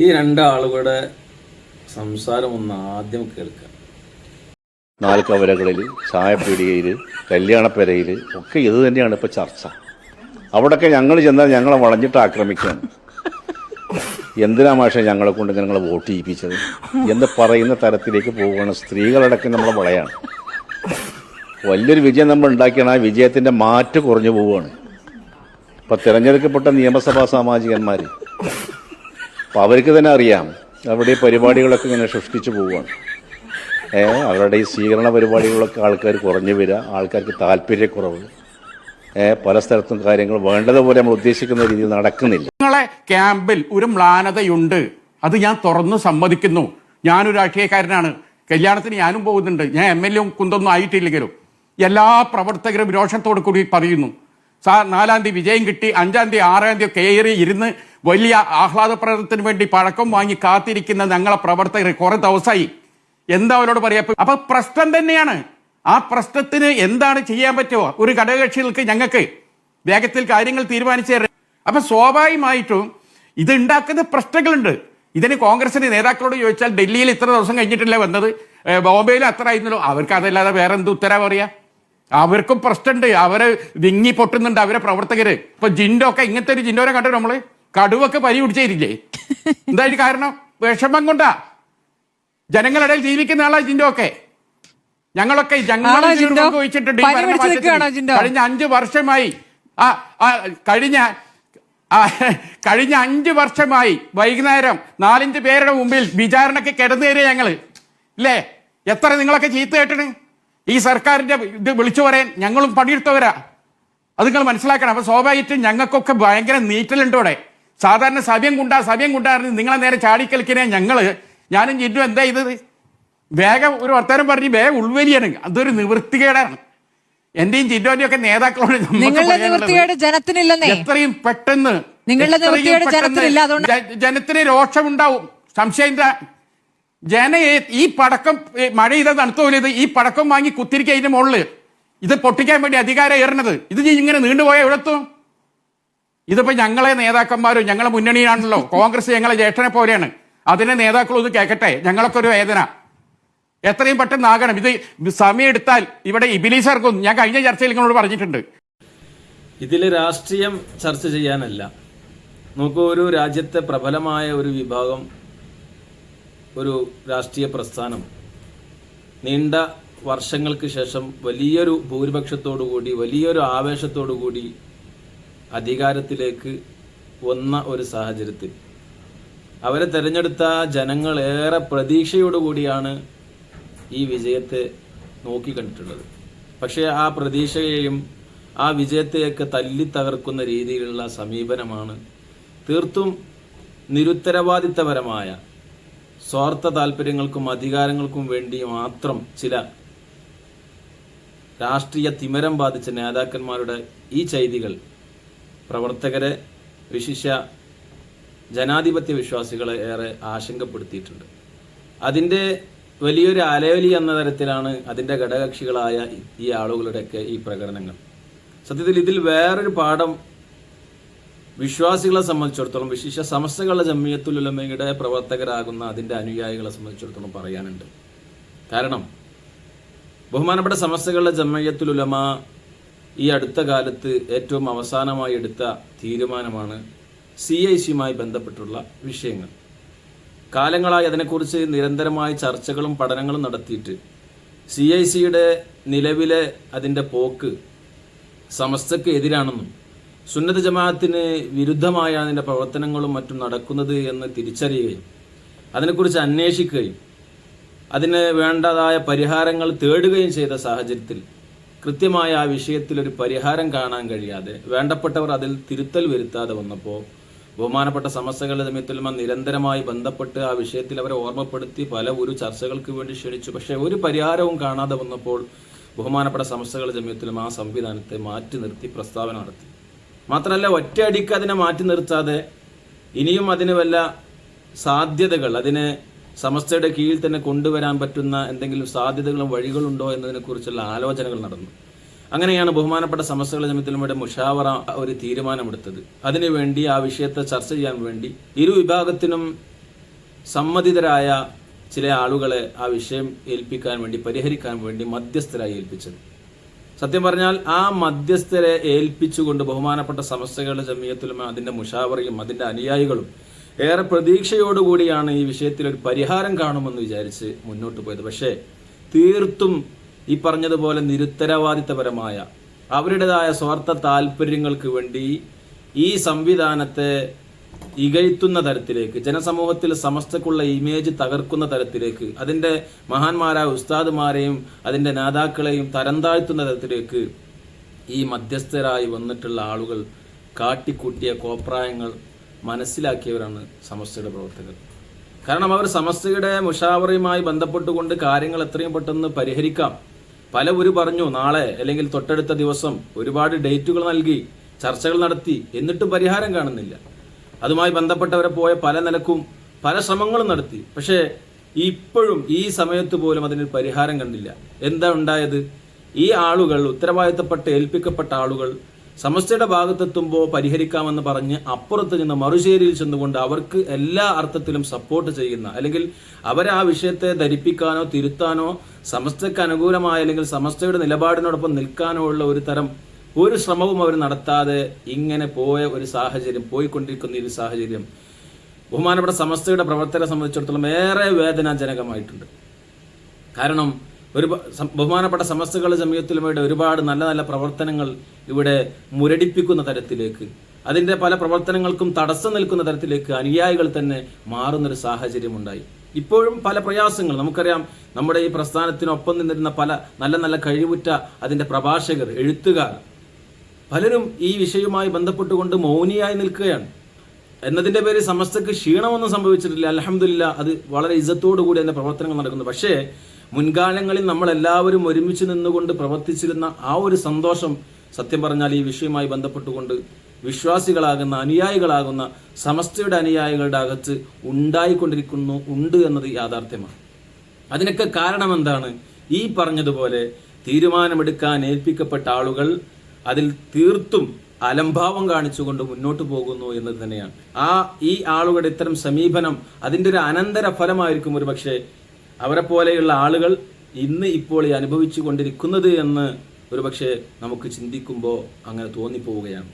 ഈ രണ്ടാളുകളുടെ സംസാരം ഒന്ന് ആദ്യം കേൾക്കാം. നാല് കവലകളിൽ, ചായപ്പീടികയിൽ, കല്യാണപ്പെരയിൽ ഒക്കെ ഇത് തന്നെയാണ് ഇപ്പോൾ ചർച്ച. അവിടെയൊക്കെ ഞങ്ങൾ ചെന്നാൽ ഞങ്ങളെ വളഞ്ഞിട്ട് ആക്രമിക്കുകയാണ്. എന്തിനാ മാഷെ ഞങ്ങളെ കൊണ്ട് ഞങ്ങളെ വോട്ട് ചെയ്യിപ്പിച്ചത് എന്ന് പറയുന്ന തരത്തിലേക്ക് പോവുകയാണ്. സ്ത്രീകളടക്കം നമ്മളെ വളയാണ്. വലിയൊരു വിജയം നമ്മൾ ഉണ്ടാക്കിയാണ്. ആ വിജയത്തിൻ്റെ മാറ്റ് കുറഞ്ഞു പോവുകയാണ്. ഇപ്പം തിരഞ്ഞെടുക്കപ്പെട്ട നിയമസഭാ സാമാജികന്മാർ അപ്പം അവർക്ക് തന്നെ അറിയാം അവിടെ ഈ പരിപാടികളൊക്കെ ഇങ്ങനെ സൃഷ്ടിച്ചു പോവുകയാണ്. അവരുടെ ഈ സ്വീകരണ പരിപാടികളൊക്കെ ആൾക്കാർ കുറഞ്ഞു വരിക, ആൾക്കാർക്ക് താല്പര്യക്കുറവ്, പല സ്ഥലത്തും കാര്യങ്ങൾ വേണ്ടതുപോലെ നമ്മൾ ഉദ്ദേശിക്കുന്ന രീതിയിൽ നടക്കുന്നില്ല. നിങ്ങളെ ക്യാമ്പിൽ ഒരു മ്ലാനതയുണ്ട്, അത് ഞാൻ തുറന്നു സമ്മതിക്കുന്നു. ഞാനൊരു രാഷ്ട്രീയക്കാരനാണ്, കല്യാണത്തിന് ഞാനും പോകുന്നുണ്ട്. ഞാൻ MLA കുന്തൊന്നും ആയിട്ടില്ലെങ്കിലും എല്ലാ പ്രവർത്തകരും രോഷത്തോടു കൂടി പറയുന്നു, 4-ാം തീയതി വിജയം കിട്ടി, 5-ാം തീയതി 6-ാം തീയതി കയറി ഇരുന്ന് വലിയ ആഹ്ലാദപ്രകടനത്തിന് വേണ്ടി പഴക്കം വാങ്ങി കാത്തിരിക്കുന്ന ഞങ്ങളെ പ്രവർത്തകർ കുറെ ദിവസമായി. എന്താ അവരോട് പറയാ? അപ്പൊ പ്രശ്നം തന്നെയാണ്. ആ പ്രശ്നത്തിന് എന്താണ് ചെയ്യാൻ പറ്റുമോ? ഒരു ഘടകകക്ഷികൾക്ക് ഞങ്ങൾക്ക് വേഗത്തിൽ കാര്യങ്ങൾ തീരുമാനിച്ചു. അപ്പൊ സ്വാഭാവികമായിട്ടും ഇത് ഉണ്ടാക്കുന്ന പ്രശ്നങ്ങളുണ്ട്. ഇതിന് കോൺഗ്രസിന്റെ നേതാക്കളോട് ചോദിച്ചാൽ ഡൽഹിയിൽ ഇത്ര ദിവസം കഴിഞ്ഞിട്ടല്ലേ വന്നത്, ബോംബെയിൽ അത്ര ആയിരുന്നല്ലോ. അവർക്ക് അതല്ലാതെ വേറെ എന്ത് ഉത്തരവാ പറയാ? അവർക്കും പ്രശ്നമുണ്ട്. അവര് വിങ്ങി പൊട്ടുന്നുണ്ട് അവരെ പ്രവർത്തകര്. ഇപ്പൊ ജിൻഡോ ഒക്കെ ഇങ്ങനത്തെ ഒരു ജിൻഡോനെ കണ്ടു നമ്മള് കടുവൊക്കെ പരി പിടിച്ചേരില്ലേ? എന്തായാലും കാരണം വിഷമം കൊണ്ടാ. ജനങ്ങളുടെ ഇടയിൽ ജീവിക്കുന്ന ആളാ ജിൻഡോ ഒക്കെ. ഞങ്ങളൊക്കെ ചോദിച്ചിട്ടുണ്ട് കഴിഞ്ഞ 5 വർഷമായി. കഴിഞ്ഞ 5 വർഷമായി വൈകുന്നേരം 4-5 പേരുടെ മുമ്പിൽ വിചാരണയ്ക്ക് കിടന്നു തരിക ഞങ്ങള് ഇല്ലേ? എത്ര നിങ്ങളൊക്കെ ചീത്ത കേട്ടണ് ഈ സർക്കാരിന്റെ ഇത് വിളിച്ചു പറയാൻ. ഞങ്ങളും പണിയെടുത്തവരാ, അത് നിങ്ങൾ മനസ്സിലാക്കണം. അപ്പൊ സ്വാഭാവികമായിട്ടും ഞങ്ങൾക്കൊക്കെ ഭയങ്കര നീറ്റലുണ്ട് ഇവിടെ. സാധാരണ സഭ്യം കൊണ്ടായിരുന്നു നിങ്ങളെ നേരെ ചാടിക്കളിക്കണേ ഞാനും ജിന്നു എന്താ ചെയ്തത്? വേഗം ഒരു വർത്തമാനം പറഞ്ഞ് വേഗം ഉൾവലിയാണ്. അതൊരു നിവൃത്തികേടാണ്. എന്റെയും ജിന്നുവിന്റെയും ഒക്കെ നേതാക്കളോട് എത്രയും പെട്ടെന്ന് ജനത്തിന് രോഷമുണ്ടാവും. സംശയം ഈ പടക്കം മഴ ചെയ്ത തണുത്തോലിയത് ഈ പടക്കം വാങ്ങി കുത്തിരിക്കുക അതിന്റെ മുകളില് ഇത് പൊട്ടിക്കാൻ വേണ്ടി അധികാരം ഏറണത്. ഇത് ഇങ്ങനെ നീണ്ടുപോയ എവിടെത്തും? ഇതിപ്പോ ഞങ്ങളെ നേതാക്കന്മാരും ഞങ്ങളെ മുന്നണിയാണല്ലോ. കോൺഗ്രസ് ഞങ്ങളെ ജ്യേഷ്ഠനെ പോലെയാണ്. അതിനെ നേതാക്കളൊന്ന് കേൾക്കട്ടെ. ഞങ്ങളൊക്കെ ഒരു വേദന എത്രയും പെട്ടെന്ന് ആകണം. ഇത് സമയം എടുത്താൽ ഇവിടെ ഇബിലീസർക്കും ഞാൻ കഴിഞ്ഞ ചർച്ചയിൽ നിങ്ങളോട് പറഞ്ഞിട്ടുണ്ട്. ഇതില് രാഷ്ട്രീയം ചർച്ച ചെയ്യാനല്ല. നമുക്ക് ഒരു രാജ്യത്തെ പ്രബലമായ ഒരു വിഭാഗം, ഒരു രാഷ്ട്രീയ പ്രസ്ഥാനം നീണ്ട വർഷങ്ങൾക്ക് ശേഷം വലിയൊരു ഭൂരിപക്ഷത്തോടുകൂടി വലിയൊരു ആവേശത്തോടുകൂടി അധികാരത്തിലേക്ക് വന്ന ഒരു സാഹചര്യത്തിൽ അവരെ തെരഞ്ഞെടുത്ത ജനങ്ങൾ ഏറെ പ്രതീക്ഷയോടുകൂടിയാണ് ഈ വിജയത്തെ നോക്കിക്കണ്ടിട്ടുള്ളത്. പക്ഷേ ആ പ്രതീക്ഷയെയും ആ വിജയത്തെയൊക്കെ തല്ലി തകർക്കുന്ന രീതിയിലുള്ള സമീപനമാണ് തീർത്തും നിരുത്തരവാദിത്തപരമായ സ്വാർത്ഥ താല്പര്യങ്ങൾക്കും അധികാരങ്ങൾക്കും വേണ്ടി മാത്രം ചില രാഷ്ട്രീയ തിമിരം ബാധിച്ച നേതാക്കന്മാരുടെ ഈ ചെയ്തികൾ പ്രവർത്തകരെ, വിശിഷ്യ ജനാധിപത്യ വിശ്വാസികളെ ഏറെ ആശങ്കപ്പെടുത്തിയിട്ടുണ്ട്. അതിൻ്റെ വലിയൊരു അലയൊലി എന്ന തരത്തിലാണ് അതിൻ്റെ ഘടകകക്ഷികളായ ഈ ആളുകളുടെയൊക്കെ ഈ പ്രകടനങ്ങൾ. സത്യത്തിൽ ഇതിൽ വേറൊരു പാഠം വിശ്വാസികളെ സംബന്ധിച്ചിടത്തോളം, വിശിഷ്യ സമസ്തകളുടെ ജമിയത്തുൽ ഉലമയുടെ പ്രവർത്തകരാകുന്ന അതിൻ്റെ അനുയായികളെ സംബന്ധിച്ചിടത്തോളം പറയാനുണ്ട്. കാരണം ബഹുമാനപ്പെട്ട സമസ്തകളുടെ ജമിയത്തുൽ ഉലമ ഈ അടുത്ത കാലത്ത് ഏറ്റവും അവസാനമായി എടുത്ത തീരുമാനമാണ് CIC-യുമായി ബന്ധപ്പെട്ടുള്ള വിഷയങ്ങൾ. കാലങ്ങളായി അതിനെക്കുറിച്ച് നിരന്തരമായി ചർച്ചകളും പഠനങ്ങളും നടത്തിയിട്ട് CIC-യുടെ നിലവിലെ അതിൻ്റെ പോക്ക് സമസ്തക്ക് എതിരാണെന്നും സുന്നത്ത് ജമാഅത്തിന് വിരുദ്ധമായ അതിൻ്റെ പ്രവർത്തനങ്ങളും മറ്റും നടക്കുന്നത് എന്ന് തിരിച്ചറിയുകയും അതിനെക്കുറിച്ച് അന്വേഷിക്കുകയും അതിന് വേണ്ടതായ പരിഹാരങ്ങൾ തേടുകയും ചെയ്ത സാഹചര്യത്തിൽ കൃത്യമായ ആ വിഷയത്തിൽ ഒരു പരിഹാരം കാണാൻ കഴിയാതെ വേണ്ടപ്പെട്ടവർ അതിൽ തിരുത്തൽ വരുത്താതെ വന്നപ്പോൾ ബഹുമാനപ്പെട്ട സമസ്തകളുടെ ജമിയത്തുൽ ഉലമ നിരന്തരമായി ബന്ധപ്പെട്ട് ആ വിഷയത്തിൽ അവരെ ഓർമ്മപ്പെടുത്തി പല ഒരു ചർച്ചകൾക്ക് വേണ്ടി ക്ഷണിച്ചു. പക്ഷേ ഒരു പരിഹാരവും കാണാതെ വന്നപ്പോൾ ബഹുമാനപ്പെട്ട സമസ്തകളുടെ ജമിയത്തുൽ ഉലമ ആ സംവിധാനത്തെ മാറ്റി നിർത്തി പ്രസ്താവന നടത്തി. മാത്രമല്ല ഒറ്റയടിക്ക് അതിനെ മാറ്റി നിർത്താതെ ഇനിയും അതിന് വല്ല സാധ്യതകൾ, അതിനെ സമസ്തയുടെ കീഴിൽ തന്നെ കൊണ്ടുവരാൻ പറ്റുന്ന എന്തെങ്കിലും സാധ്യതകളും വഴികളുണ്ടോ എന്നതിനെക്കുറിച്ചുള്ള ആലോചനകൾ നടന്നു. അങ്ങനെയാണ് ബഹുമാനപ്പെട്ട സമസ്തകളുടെ ജമിയത്തുൽ ഉലമയുടെ മുഷാവറ ഒരു തീരുമാനമെടുത്തത്. അതിനുവേണ്ടി ആ വിഷയത്തെ ചർച്ച ചെയ്യാൻ വേണ്ടി ഇരു വിഭാഗത്തിനും സമ്മതിതരായ ചില ആളുകളെ ആ വിഷയം ഏൽപ്പിക്കാൻ വേണ്ടി, പരിഹരിക്കാൻ വേണ്ടി മധ്യസ്ഥരായി ഏൽപ്പിച്ചത്. സത്യം പറഞ്ഞാൽ ആ മധ്യസ്ഥരെ ഏൽപ്പിച്ചുകൊണ്ട് ബഹുമാനപ്പെട്ട സമസ്തകളുടെ ജമിയത്തുലമ അതിന്റെ മുഷാവറയും അതിന്റെ അനുയായികളും ഏറെ പ്രതീക്ഷയോടുകൂടിയാണ് ഈ വിഷയത്തിൽ ഒരു പരിഹാരം കാണുമെന്ന് വിചാരിച്ച് മുന്നോട്ട് പോയത്. പക്ഷേ തീർത്തും ഈ പറഞ്ഞതുപോലെ നിരുത്തരവാദിത്തപരമായ അവരുടേതായ സ്വാർത്ഥ താല്പര്യങ്ങൾക്ക് വേണ്ടി ഈ സംവിധാനത്തെ ഇകഴ്ത്തുന്ന തരത്തിലേക്ക്, ജനസമൂഹത്തിൽ സമസ്തക്കുള്ള ഇമേജ് തകർക്കുന്ന തരത്തിലേക്ക്, അതിന്റെ മഹാന്മാരായ ഉസ്താദുമാരെയും അതിന്റെ നേതാക്കളെയും തരം താഴ്ത്തുന്ന തരത്തിലേക്ക് ഈ മധ്യസ്ഥരായി വന്നിട്ടുള്ള ആളുകൾ കാട്ടിക്കൂട്ടിയ കോപ്രായങ്ങൾ മനസ്സിലാക്കിയവരാണ് സമസ്തയുടെ പ്രവർത്തകർ. കാരണം അവർ സമസ്തയുടെ മുഷാവറയുമായി ബന്ധപ്പെട്ടുകൊണ്ട് കാര്യങ്ങൾ എത്രയും പെട്ടെന്ന് പരിഹരിക്കാം. പലവര് പറഞ്ഞു നാളെ അല്ലെങ്കിൽ തൊട്ടടുത്ത ദിവസം, ഒരുപാട് ഡേറ്റുകൾ നൽകി, ചർച്ചകൾ നടത്തി, എന്നിട്ടും പരിഹാരം കാണുന്നില്ല. അതുമായി ബന്ധപ്പെട്ടവരെ പോയ പല നിലക്കും പല ശ്രമങ്ങളും നടത്തി. പക്ഷേ ഇപ്പോഴും ഈ സമയത്ത് പോലും അതിന് പരിഹാരം കണ്ടില്ല. എന്താ ഉണ്ടായത്? ഈ ആളുകൾ, ഉത്തരവാദിത്തപ്പെട്ട് ഏൽപ്പിക്കപ്പെട്ട ആളുകൾ സമസ്തയുടെ ഭാഗത്തെത്തുമ്പോൾ പരിഹരിക്കാമെന്ന് പറഞ്ഞ് അപ്പുറത്ത് നിന്ന് മറുചേരിയിൽ ചെന്നുകൊണ്ട് അവർക്ക് എല്ലാ അർത്ഥത്തിലും സപ്പോർട്ട് ചെയ്യുന്ന, അല്ലെങ്കിൽ അവരെ ആ വിഷയത്തെ ധരിപ്പിക്കാനോ തിരുത്താനോ സമസ്തയ്ക്ക് അനുകൂലമായ അല്ലെങ്കിൽ സമസ്തയുടെ നിലപാടിനോടൊപ്പം നിൽക്കാനോ ഉള്ള ഒരു ശ്രമവും അവർ നടത്താതെ ഇങ്ങനെ പോയ ഒരു സാഹചര്യം, പോയിക്കൊണ്ടിരിക്കുന്ന ഈ സാഹചര്യം ബഹുമാനപ്പെട്ട സമസ്തയുടെ പ്രവർത്തകരെ സംബന്ധിച്ചിടത്തോളം ഏറെ വേദനാജനകമായിട്ടുണ്ട്. കാരണം ബഹുമാനപ്പെട്ട സമസ്തകളുടെ ജമിയത്തുലമയുടെ ഒരുപാട് നല്ല നല്ല പ്രവർത്തനങ്ങൾ ഇവിടെ മുരടിപ്പിക്കുന്ന തരത്തിലേക്ക്, അതിന്റെ പല പ്രവർത്തനങ്ങൾക്കും തടസ്സം നിൽക്കുന്ന തരത്തിലേക്ക് അനുയായികൾ തന്നെ മാറുന്നൊരു സാഹചര്യം ഉണ്ടായി. ഇപ്പോഴും പല പ്രയാസങ്ങൾ നമുക്കറിയാം. നമ്മുടെ ഈ പ്രസ്ഥാനത്തിനൊപ്പം നിന്നിരുന്ന പല നല്ല നല്ല കഴിവുറ്റ അതിന്റെ പ്രഭാഷകർ, എഴുത്തുകാർ പലരും ഈ വിഷയവുമായി ബന്ധപ്പെട്ടുകൊണ്ട് മൗനിയായി നിൽക്കുകയാണ്. എന്നതിന്റെ പേരിൽ സമസ്തക്ക് ക്ഷീണമൊന്നും സംഭവിച്ചിട്ടില്ല. അൽഹംദുലില്ലാ, അത് വളരെ ഇജ്ജത്തോടുകൂടി അതിന്റെ പ്രവർത്തനങ്ങൾ നടക്കുന്നു. പക്ഷേ മുൻകാലങ്ങളിൽ നമ്മൾ എല്ലാവരും ഒരുമിച്ച് നിന്നുകൊണ്ട് പ്രവർത്തിച്ചിരുന്ന ആ ഒരു സന്തോഷം സത്യം പറഞ്ഞാൽ ഈ വിഷയവുമായി ബന്ധപ്പെട്ടുകൊണ്ട് വിശ്വാസികളാകുന്ന, അനുയായികളാകുന്ന സമസ്തയുടെ അനുയായികളുടെ അകത്ത് ഉണ്ട് എന്നത് യാഥാർത്ഥ്യമാണ്. അതിനൊക്കെ കാരണം എന്താണ്? ഈ പറഞ്ഞതുപോലെ തീരുമാനമെടുക്കാൻ ഏൽപ്പിക്കപ്പെട്ട ആളുകൾ അതിൽ തീർത്തും അലംഭാവം കാണിച്ചുകൊണ്ട് മുന്നോട്ട് പോകുന്നു എന്നത് തന്നെയാണ്. ഈ ആളുകളുടെ ഇത്തരം സമീപനം അതിന്റെ ഒരു അനന്തര ഫലമായിരിക്കും ഒരു പക്ഷേ അവരെ പോലെയുള്ള ആളുകൾ ഇപ്പോൾ ഈ അനുഭവിച്ചു കൊണ്ടിരിക്കുന്നത് എന്ന് ഒരുപക്ഷെ നമുക്ക് ചിന്തിക്കുമ്പോൾ അങ്ങനെ തോന്നിപ്പോവുകയാണ്.